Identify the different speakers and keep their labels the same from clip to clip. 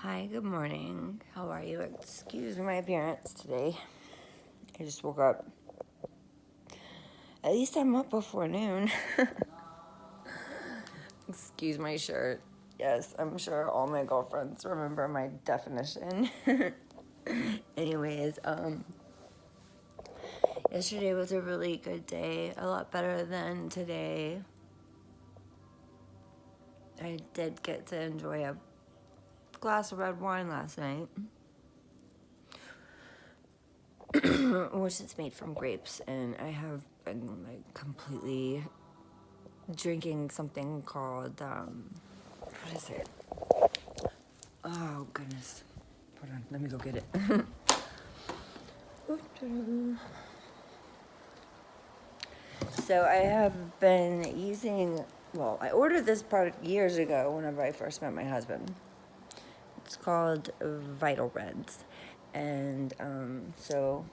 Speaker 1: Hi, good morning. How are you? Excuse my appearance today. I just woke up. At least I'm up before noon. Excuse my shirt. Yes, I'm sure all my girlfriends remember my definition. Anyways, yesterday was a really good day. A lot better than today. I did get to enjoy a glass of red wine last night. Which is made from grapes, and I have been like completely drinking something called what is it? Oh goodness. Hold on, let me go get it. So I have been using, well, I ordered this product years ago whenever I first met my husband. It's called Vital Reds. And so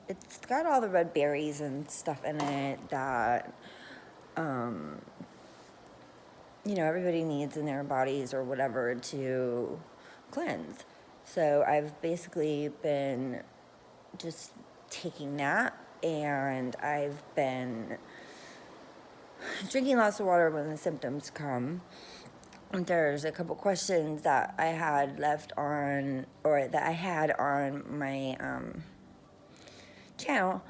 Speaker 1: it's got all the red berries and stuff in it that everybody needs in their bodies or whatever to cleanse. So I've basically been just taking that, and I've been drinking lots of water when the symptoms come. There's a couple questions that I had left on, or that I had on my channel,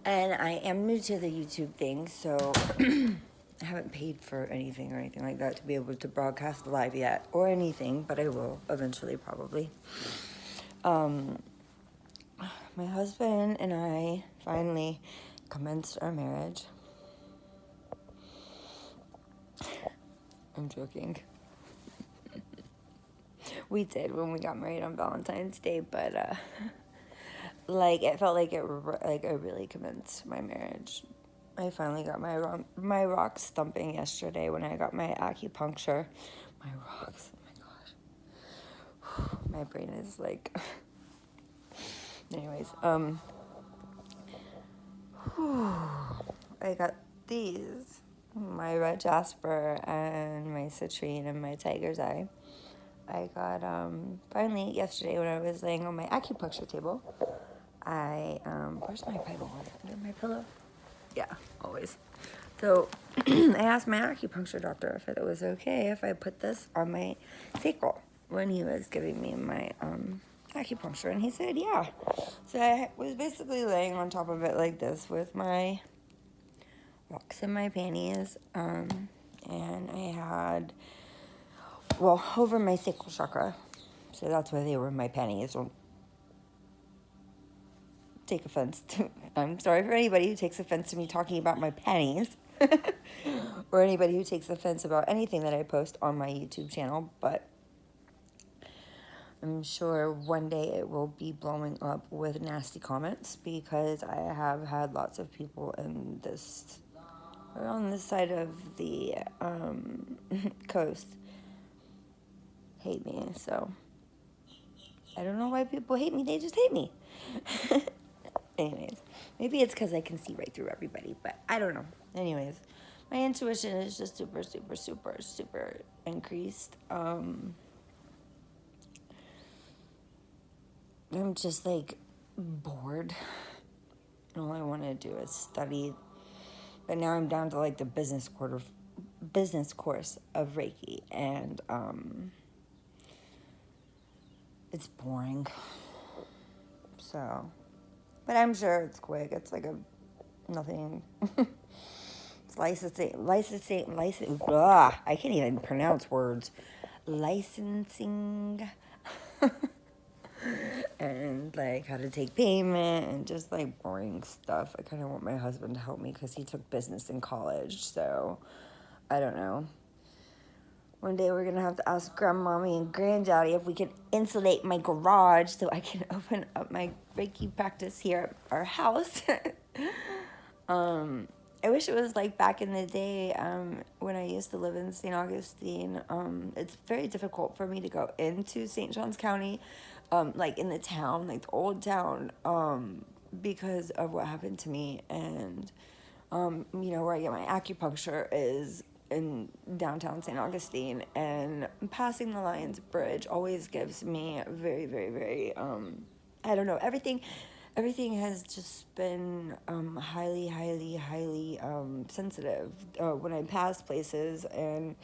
Speaker 1: and I am new to the YouTube thing, so I haven't paid for anything or anything like that to be able to broadcast live yet, or anything, but I will eventually, probably. My husband and I finally commenced our marriage. I'm joking. We did when we got married on Valentine's Day, but it felt like I really commenced my marriage. I finally got my rocks thumping yesterday when I got my acupuncture. My rocks, oh my gosh. My brain is like. Anyways, I got these. My red jasper and my citrine and my tiger's eye. I got, finally, yesterday when I was laying on my acupuncture table, where's my Bible? Under my pillow? Yeah, always. So, I asked my acupuncture doctor if it was okay if I put this on my sacral when he was giving me my, acupuncture, and he said, yeah. So I was basically laying on top of it like this with my rocks in my panties, and I had, over my sacral chakra, so that's why they were in my panties. Don't take offense to, I'm sorry for anybody who takes offense to me talking about my panties, or anybody who takes offense about anything that I post on my YouTube channel, but I'm sure one day it will be blowing up with nasty comments, because I have had lots of people on this side of the coast hate me. So I don't know why people hate me. They just hate me. Anyways, maybe it's because I can see right through everybody, but I don't know. Anyways, my intuition is just super, super, super, super increased. I'm just like bored. All I want to do is study. But now I'm down to like the business course of Reiki, and it's boring. So, but I'm sure it's quick. It's like nothing. It's licensing. I can't even pronounce words. Licensing. And like how to take payment and just like boring stuff. I kind of want my husband to help me because he took business in college, so I don't know. One day we're gonna have to ask grandmommy and granddaddy if we can insulate my garage so I can open up my Reiki practice here at our house. I wish it was like back in the day when I used to live in St. Augustine. It's very difficult for me to go into St. Johns County, like in the town, like the old town, because of what happened to me. And, where I get my acupuncture is in downtown St. Augustine, and passing the Lions Bridge always gives me very, very, very, I don't know, everything has just been highly, highly, highly sensitive when I pass places, and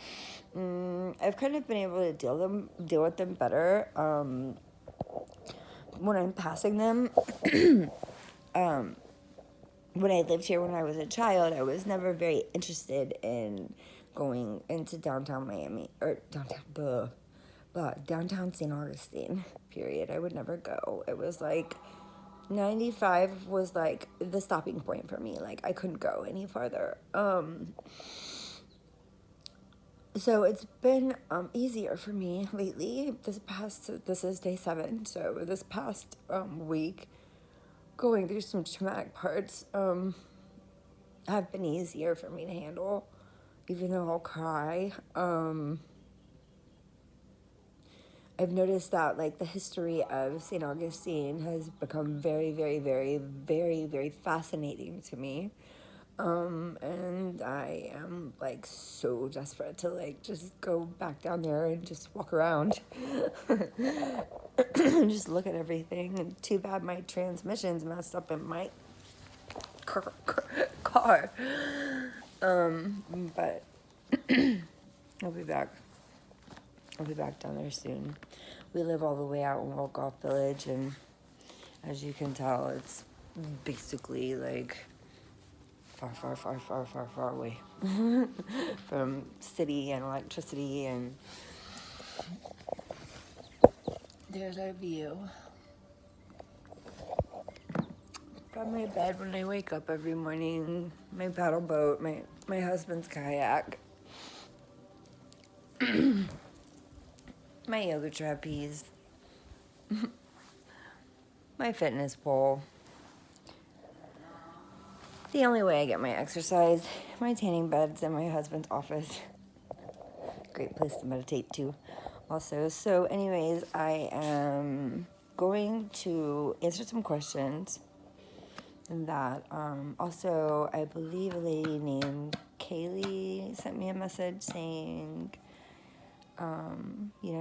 Speaker 1: I've kind of been able to deal with them better when I'm passing them. When I lived here when I was a child, I was never very interested in going into downtown Miami, or downtown St. Augustine, period. I would never go. It was like 95 was like the stopping point for me. Like, I couldn't go any farther. So it's been easier for me lately. This is day 7, so this past week, going through some traumatic parts have been easier for me to handle, even though I'll cry. I've noticed that, like, the history of St. Augustine has become very, very, very, very, very fascinating to me. And I am, like, so desperate to, like, just go back down there and just walk around. And just look at everything. And too bad my transmission's messed up in my car. But I'll be back. I'll be back down there soon. We live all the way out in Wolkoff Village, and as you can tell, it's basically like far, far, far, far, far, far away from city and electricity. And there's our view. Got my bed when I wake up every morning, my paddle boat, my husband's kayak, my yoga trapeze, my fitness pole. The only way I get my exercise, my tanning bed's in my husband's office. Great place to meditate too, also. So anyways, I am going to answer some questions that also, I believe a lady named Kaylee sent me a message saying,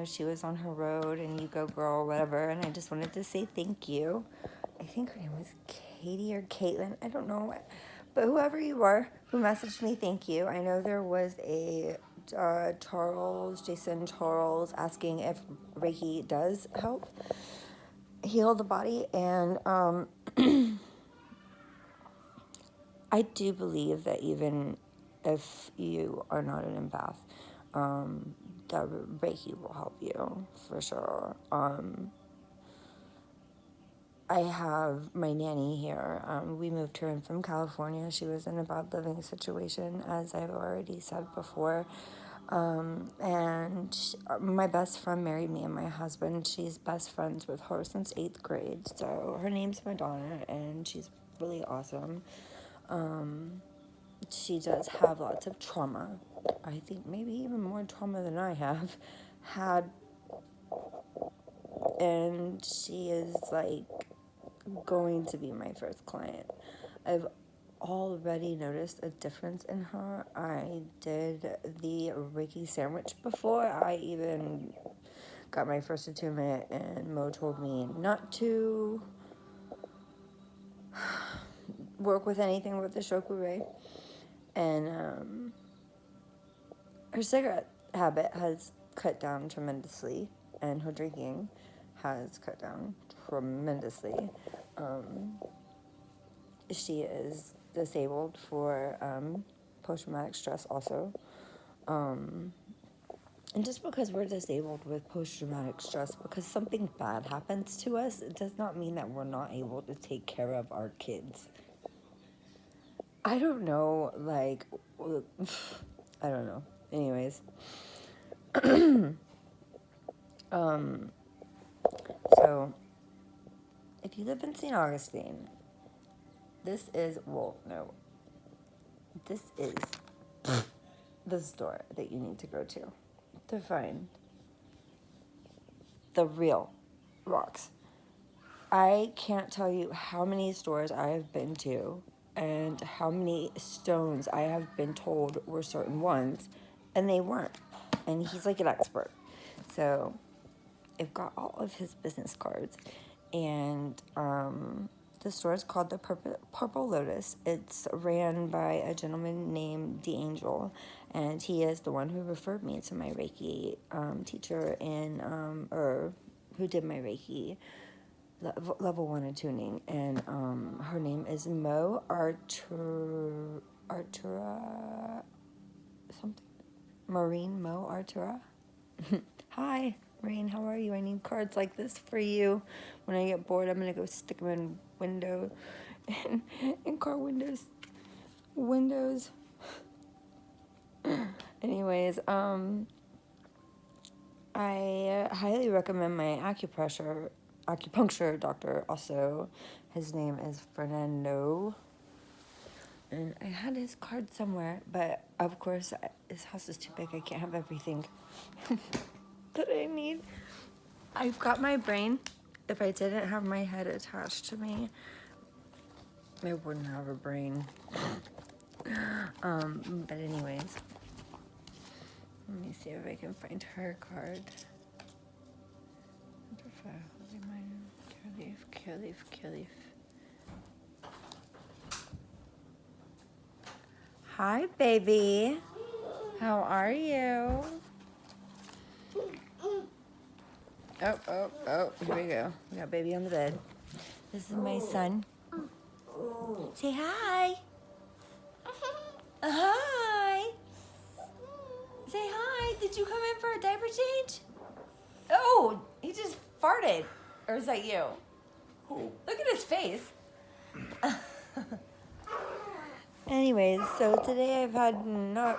Speaker 1: she was on her road and you go girl, whatever, and I just wanted to say thank you. I think her name was Katie or Caitlin, I don't know, but whoever you are who messaged me, thank you. I know there was a Jason Charles, asking if Reiki does help heal the body, and I do believe that even if you are not an empath, that Reiki will help you, for sure. I have my nanny here. We moved her in from California. She was in a bad living situation, as I've already said before. My best friend married me and my husband. She's best friends with her since 8th grade. So her name's Madonna, and she's really awesome. She does have lots of trauma. I think maybe even more trauma than I have had. And she is, like, going to be my first client. I've already noticed a difference in her. I did the Reiki sandwich before I even got my first attunement, and Mo told me not to work with anything with the Shokugure. And her cigarette habit has cut down tremendously, and her drinking has cut down tremendously. She is disabled for post-traumatic stress also. And just because we're disabled with post-traumatic stress, because something bad happens to us, it does not mean that we're not able to take care of our kids. I don't know, like, I don't know. Anyways. So, if you live in St. Augustine, this is the store that you need to go to find the real rocks. I can't tell you how many stores I have been to and how many stones I have been told were certain ones, and they weren't. And he's like an expert. So I've got all of his business cards, and the store is called the Purple Lotus. It's ran by a gentleman named D'Angel, and he is the one who referred me to my Reiki teacher or who did my Reiki level 1 attuning, and her name is Artura something. Maureen Mo Artura. Hi, Maureen, how are you? I need cards like this for you. When I get bored, I'm gonna go stick them in in car windows. Anyways, I highly recommend my acupuncture doctor. Also, his name is Fernando. And I had his card somewhere, but of course, his house is too big. I can't have everything that I need. I've got my brain. If I didn't have my head attached to me, I wouldn't have a brain. But anyways, let me see if I can find her card. Curleaf. Hi, baby. How are you? Oh, here we go. We got baby on the bed. This is my son. Say hi. Hi. Say hi. Did you come in for a diaper change? Oh, he just farted. Or is that you? Look at his face. Anyways, so today I've had not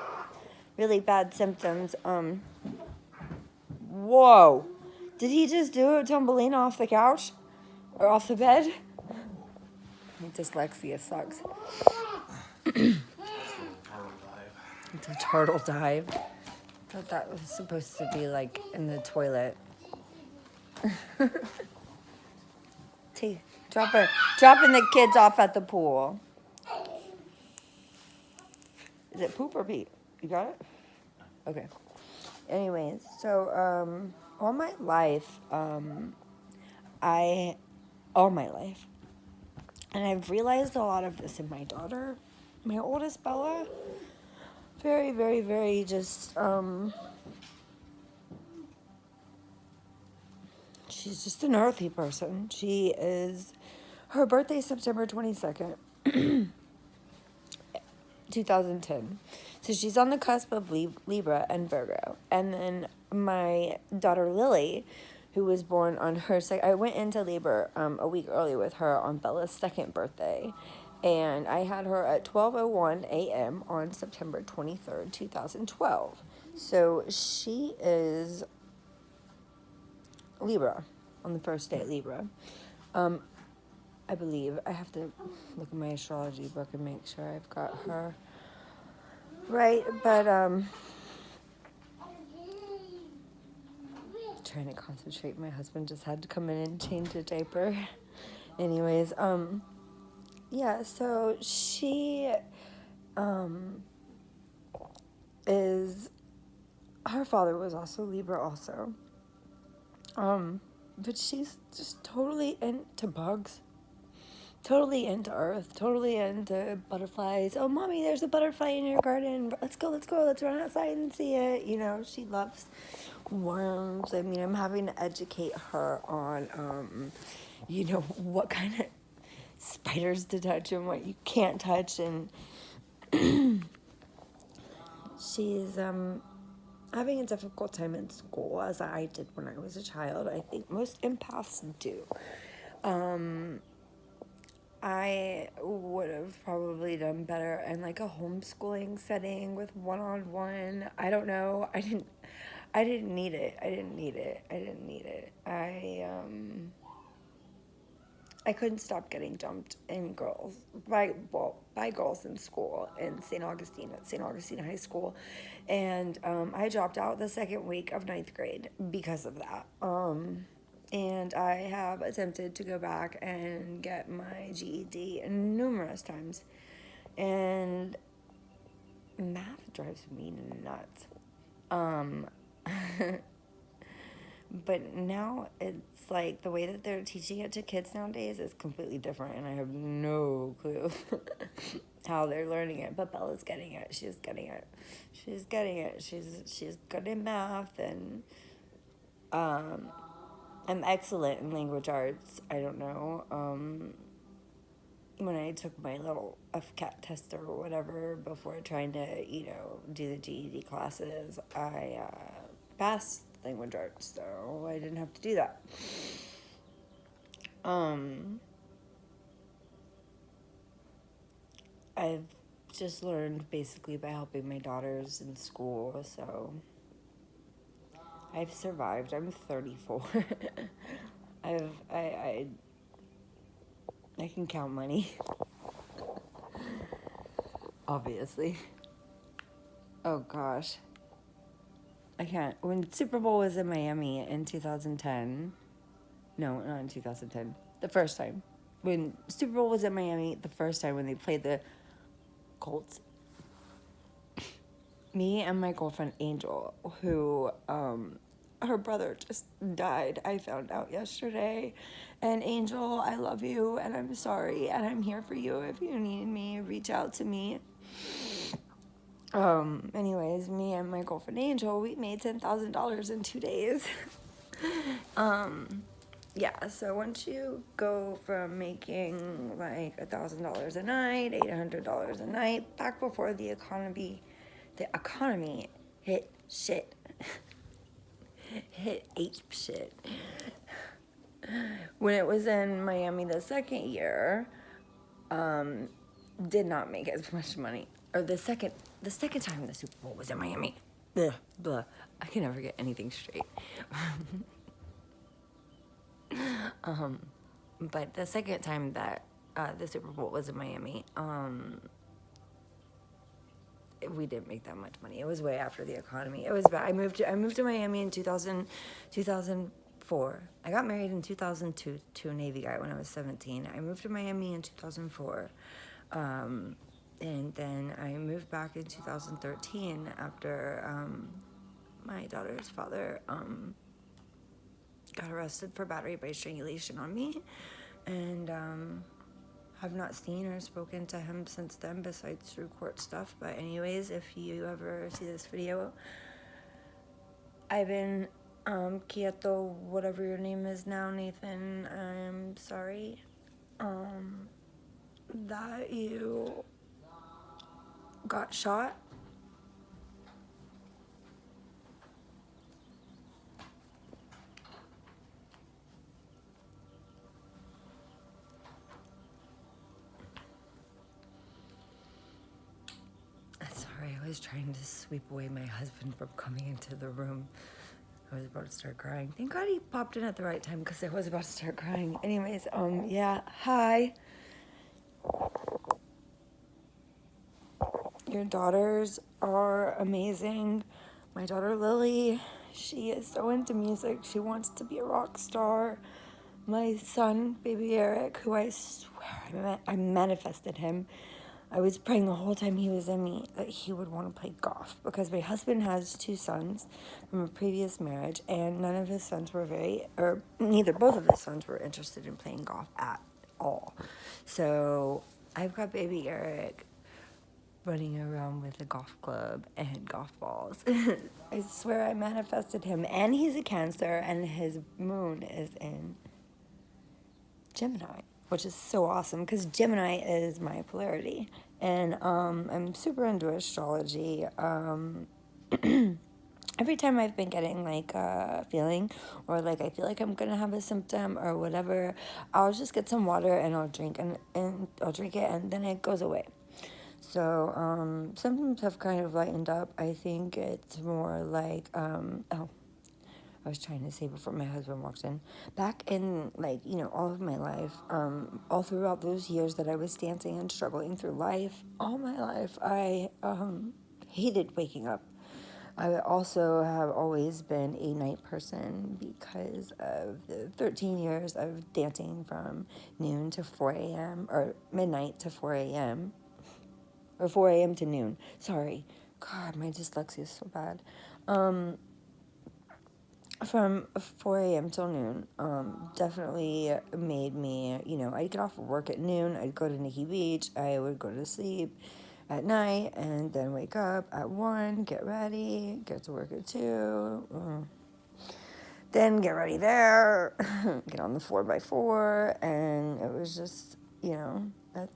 Speaker 1: really bad symptoms. Whoa. Did he just do a tumbling off the couch? Or off the bed? Dyslexia sucks. It's a turtle dive. I thought that was supposed to be like in the toilet. Dropping the kids off at the pool. Is it poop or pee? You got it? Okay. Anyways, so all my life, and I've realized a lot of this in my daughter, my oldest Bella. Very, very, very just, she's just an earthy person. Her birthday is September 22nd, 2010. So she's on the cusp of Libra and Virgo. And then my daughter Lily, who was born on her I went into labor a week early with her on Bella's second birthday. And I had her at 12:01 a.m. on September 23rd, 2012. So she is Libra, on the first day Libra. I believe. I have to look at my astrology book and make sure I've got her right, but trying to concentrate. My husband just had to come in and change a diaper. Anyways, yeah, so she her father was also Libra also. But she's just totally into bugs. Totally into earth, totally into butterflies. Oh, mommy, there's a butterfly in your garden. Let's go, let's run outside and see it. You know, she loves worms. I mean, I'm having to educate her on, what kind of spiders to touch and what you can't touch. And she's having a difficult time in school, as I did when I was a child. I think most empaths do. I would have probably done better in like a homeschooling setting with one-on-one. I don't know. I didn't need it. I couldn't stop getting dumped by girls in school in St. Augustine at St. Augustine High School. And I dropped out the second week of 9th grade because of that. And I have attempted to go back and get my GED numerous times. And math drives me nuts. Um, but now it's like the way that they're teaching it to kids nowadays is completely different, and I have no clue how they're learning it. But Bella's getting it. She's getting it. She's getting it. She's good in math, and I'm excellent in language arts. I don't know. When I took my little FCAT test or whatever before trying to, do the GED classes, I passed language arts, so I didn't have to do that. I've just learned basically by helping my daughters in school, so I've survived. I'm 34. I can count money. Obviously. Oh gosh. I can't. When Super Bowl was in Miami in 2010, no, not in 2010, the first time. When Super Bowl was in Miami, the first time when they played the Colts, me and my girlfriend Angel, who, her brother just died, I found out yesterday. And Angel, I love you, and I'm sorry, and I'm here for you. If you need me, reach out to me. Anyways, me and my girlfriend Angel, we made $10,000 in 2 days. Yeah, so once you go from making like $1,000 a night, $800 a night, back before the economy hit shit, hit ape shit. When it was in Miami the second year, did not make as much money. Or the second time the Super Bowl was in Miami. Blah, blah. I can never get anything straight. But the second time that the Super Bowl was in Miami, we didn't make that much money. It was way after the economy. It was bad. I moved to Miami in 2004. I got married in 2002 to a Navy guy when I was 17. I moved to Miami in 2004. And then I moved back in 2013 after my daughter's father got arrested for battery by strangulation on me, and have not seen or spoken to him since then, besides through court stuff. But anyways, if you ever see this video, Ivan, Quieto, whatever your name is now, Nathan, I'm sorry that you got shot. Sorry, I was trying to sweep away my husband from coming into the room. I was about to start crying. Thank God he popped in at the right time, because I was about to start crying. Anyways, yeah, hi. Your daughters are amazing. My daughter Lily, she is so into music. She wants to be a rock star. My son, baby Eric, who I swear I manifested him. I was praying the whole time he was in me that he would want to play golf, because my husband has 2 sons from a previous marriage, and both of his sons were interested in playing golf at all. So I've got baby Eric running around with a golf club and golf balls. I swear I manifested him, and he's a Cancer, and his moon is in Gemini, which is so awesome, because Gemini is my polarity, and I'm super into astrology. Every time I've been getting like a feeling, or like I feel like I'm gonna have a symptom or whatever, I'll just get some water and I'll drink and I'll drink it, and then it goes away. So symptoms have kind of lightened up. I think it's more like I was trying to say before my husband walked in. Back in, all of my life, all throughout those years that I was dancing and struggling through life, all my life, I hated waking up. I also have always been a night person because of the 13 years of dancing from noon to 4 a.m. or midnight to 4 a.m. or 4 a.m. to noon. Sorry. God, my dyslexia is so bad. From 4 a.m. till noon, definitely made me, I'd get off of work at noon, I'd go to Nikki Beach, I would go to sleep at night, and then wake up at 1, get ready, get to work at 2, then get ready there, get on the 4x4, and it was just,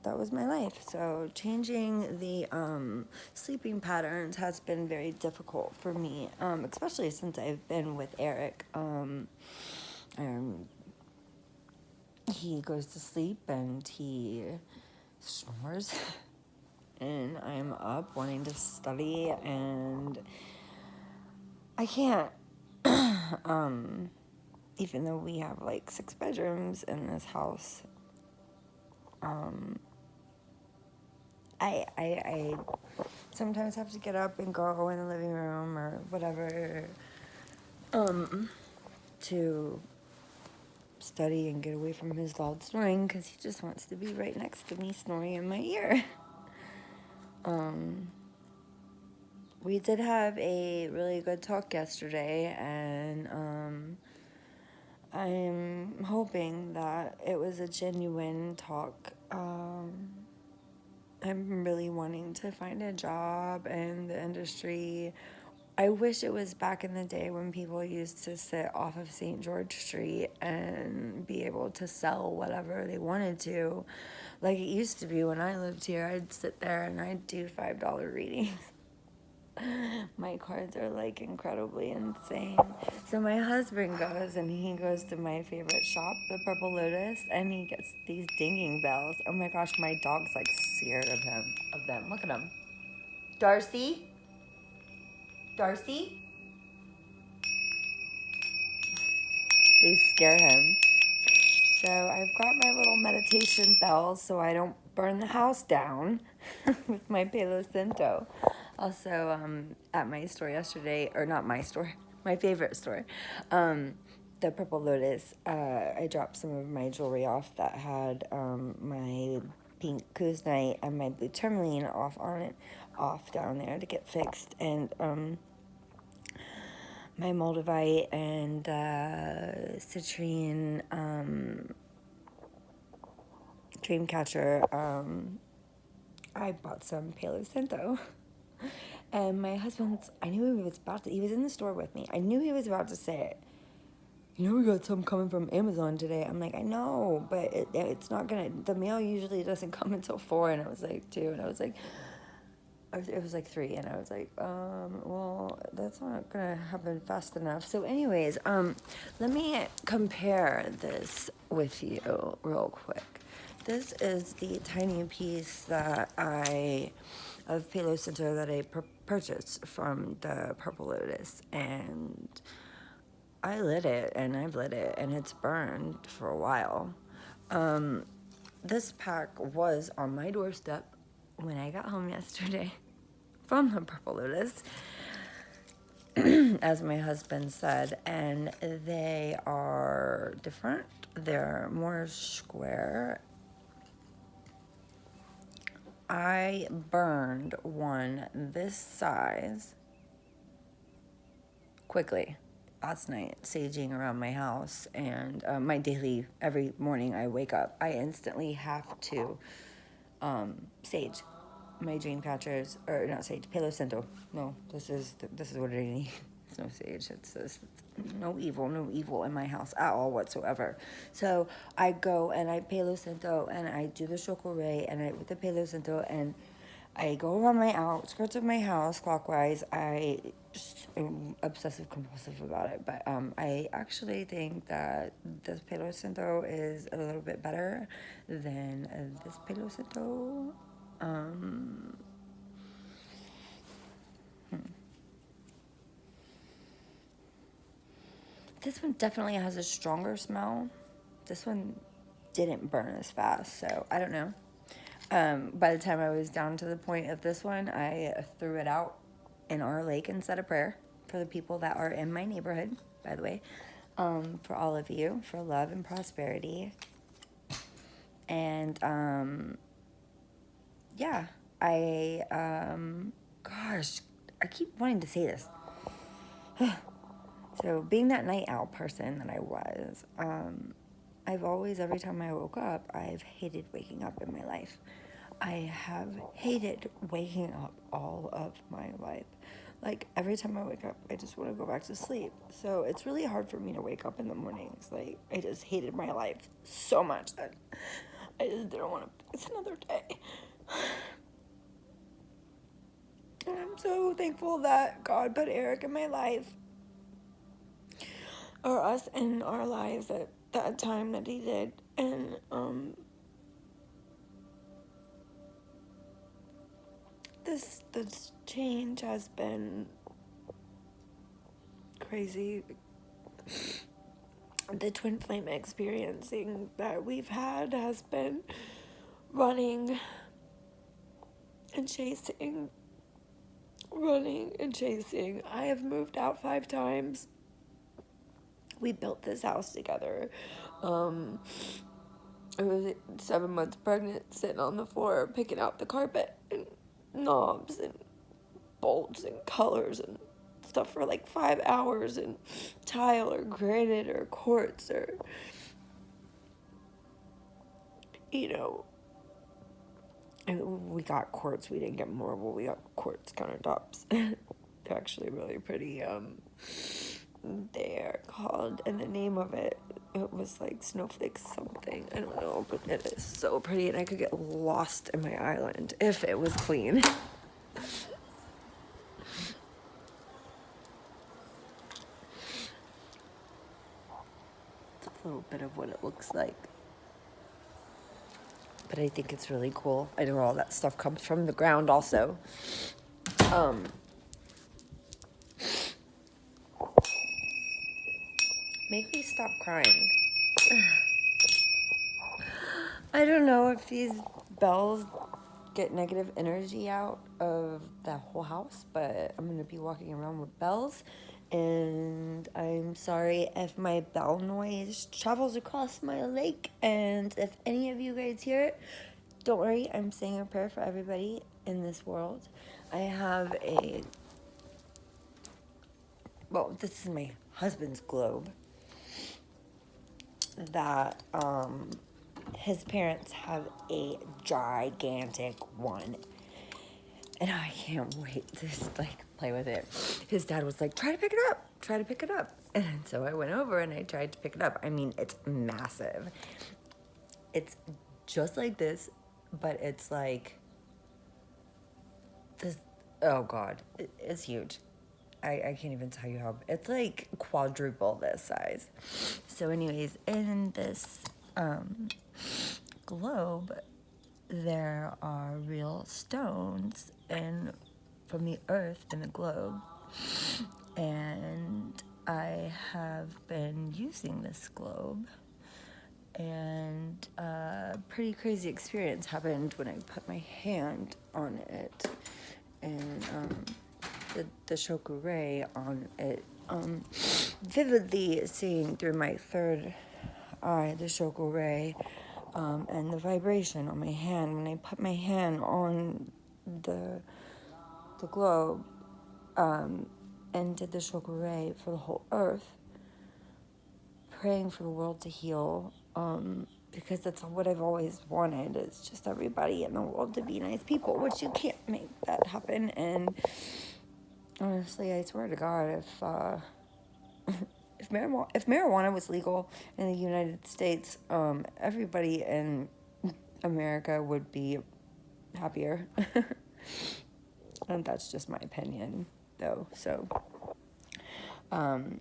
Speaker 1: that was my life. So changing the sleeping patterns has been very difficult for me, especially since I've been with Eric. He goes to sleep and he snores, and I'm up wanting to study, and I can't. Even though we have like 6 bedrooms in this house, I sometimes have to get up and go in the living room or whatever, to study and get away from his loud snoring, because he just wants to be right next to me snoring in my ear. We did have a really good talk yesterday, and I'm hoping that it was a genuine talk. I'm really wanting to find a job in the industry. I wish it was back in the day when people used to sit off of St. George Street and be able to sell whatever they wanted to. Like it used to be when I lived here, I'd sit there and I'd do $5 readings. My cards are like incredibly insane. So my husband goes and he goes to my favorite shop, the Purple Lotus, and he gets these dinging bells. Oh my gosh, my dog's like scared of them. Look at him. Darcy? Darcy? They scare him. So I've got my little meditation bells so I don't burn the house down with my Palo Santo. Also, at my store yesterday, or not my store, my favorite store, the Purple Lotus, I dropped some of my jewelry off that had my pink kuzite and my blue tourmaline off down there to get fixed, and my moldavite and citrine Dreamcatcher. I bought some Palo Santo. And my husband's, I knew he was in the store with me. I knew he was about to say it. We got some coming from Amazon today. I'm like, I know, but it's not the mail usually doesn't come until 4, and it was like 2, and I was like, it was like 3, and I was like, well, that's not gonna happen fast enough. So anyways, let me compare this with you real quick. This is the tiny piece of Palo Santo that I purchased from the Purple Lotus, and I lit it, and I've lit it, and it's burned for a while. This pack was on my doorstep when I got home yesterday from the Purple Lotus, as my husband said, and they are different. They're more square. I burned one this size quickly last night, saging around my house, and every morning I wake up, I instantly have to sage my dream catchers, or not sage, Palo Santo. No, this is what I need. It's no sage. It's no evil in my house at all whatsoever. So I go and I Palo Santo and I do the chocolate and I with the Palo Santo and I go around my outskirts of my house clockwise. I just am obsessive compulsive about it, but I actually think that this Palo Santo is a little bit better than this Palo Santo. This one definitely has a stronger smell. This one didn't burn as fast, so I don't know. By the time I was down to the point of this one, I threw it out in our lake and said a prayer for the people that are in my neighborhood, by the way, for all of you, for love and prosperity. And, yeah, gosh, I keep wanting to say this. So being that night owl person that I was, I've always, every time I woke up, I've hated waking up in my life. I have hated waking up all of my life. Like, every time I wake up, I just want to go back to sleep. So it's really hard for me to wake up in the mornings. Like, I just hated my life so much that I just didn't want to face another day. And I'm so thankful that God put Eric in my life, or us in our lives at that time that he did. And this change has been crazy. The twin flame experiencing that we've had has been running and chasing. I have moved out 5 times. We built this house together. I was 7 months pregnant, sitting on the floor, picking out the carpet and knobs and bolts and colors and stuff for like 5 hours, and tile or granite or quartz or, we got quartz. We didn't get marble. We got quartz countertops. They're actually really pretty. They're called, and the name of it was like snowflakes something. I don't know, but it is so pretty, and I could get lost in my island if it was clean. It's a little bit of what it looks like. But I think it's really cool. I know all that stuff comes from the ground also. Make me stop crying. I don't know if these bells get negative energy out of that whole house, but I'm going to be walking around with bells. And I'm sorry if my bell noise travels across my lake. And if any of you guys hear it, don't worry, I'm saying a prayer for everybody in this world. I have this is my husband's globe that his parents have a gigantic one. And I can't wait to play with it. His dad was like, try to pick it up. And so I went over and I tried to pick it up. I mean, it's massive. It's just like this, but it's like this. Oh God, it's huge. I can't even tell you how. It's like quadruple this size. So anyways, in this globe, there are real stones from the earth in the globe. And I have been using this globe, and a pretty crazy experience happened when I put my hand on it, and the shokugure on it, vividly seeing through my third eye the shokugure, and the vibration on my hand when I put my hand on the globe, and did the shokugure for the whole earth, praying for the world to heal, because that's what I've always wanted. It's just everybody in the world to be nice people, which you can't make that happen. And honestly, I swear to God, if marijuana was legal in the United States, everybody in America would be happier. And that's just my opinion, though. So, I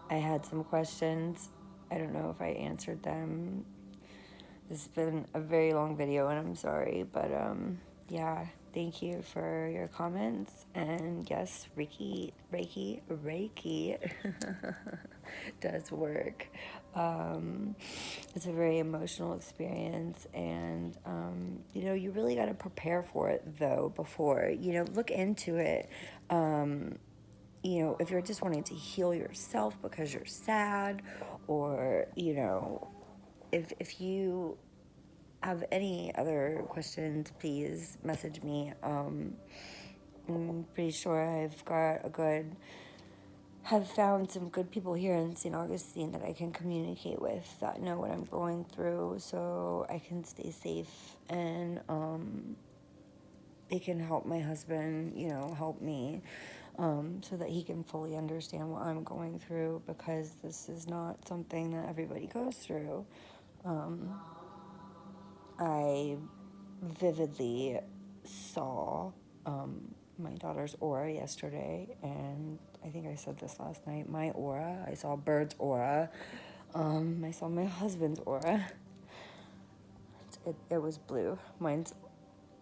Speaker 1: had some questions. I don't know if I answered them. This has been a very long video, and I'm sorry, but yeah, thank you for your comments. And yes, Reiki does work. It's a very emotional experience, and you really got to prepare for it though before, look into it. If you're just wanting to heal yourself because you're sad, or if you have any other questions, please message me. I'm pretty sure have found some good people here in St. Augustine that I can communicate with, that know what I'm going through, so I can stay safe, and it can help my husband, help me, so that he can fully understand what I'm going through, because this is not something that everybody goes through. I vividly saw my daughter's aura yesterday, and I think I said this last night. My aura, I saw Bird's aura. I saw my husband's aura. It was blue. Mine's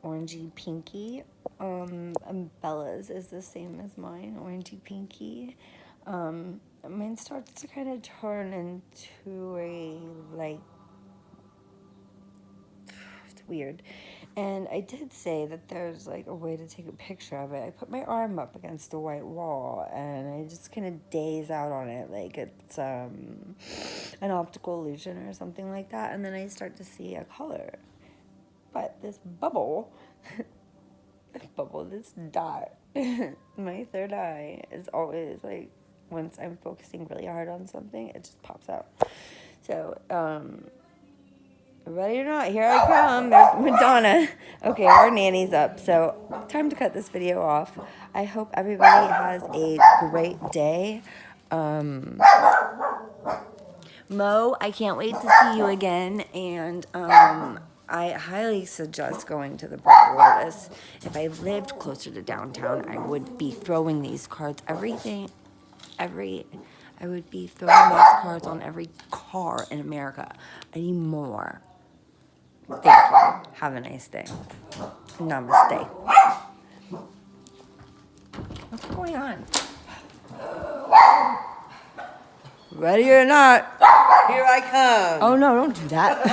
Speaker 1: orangey pinky. And Bella's is the same as mine, orangey pinky. Mine starts to kind of turn into a it's weird. And I did say that there's like a way to take a picture of it. I put my arm up against the white wall and I just kind of daze out on it like it's an optical illusion or something like that. And then I start to see a color. But this this dot, my third eye is always like, once I'm focusing really hard on something, it just pops out. So, ready or not, here I come. There's Madonna. Okay, our nanny's up, so time to cut this video off. I hope everybody has a great day. Mo, I can't wait to see you again, and I highly suggest going to the Brick Lotus. If I lived closer to downtown, I would be throwing these cards. I would be throwing these cards on every car in America. I need more. Thank you. Have a nice day. Namaste. What's going on? Ready or not,
Speaker 2: here I come.
Speaker 1: Oh no, don't do that.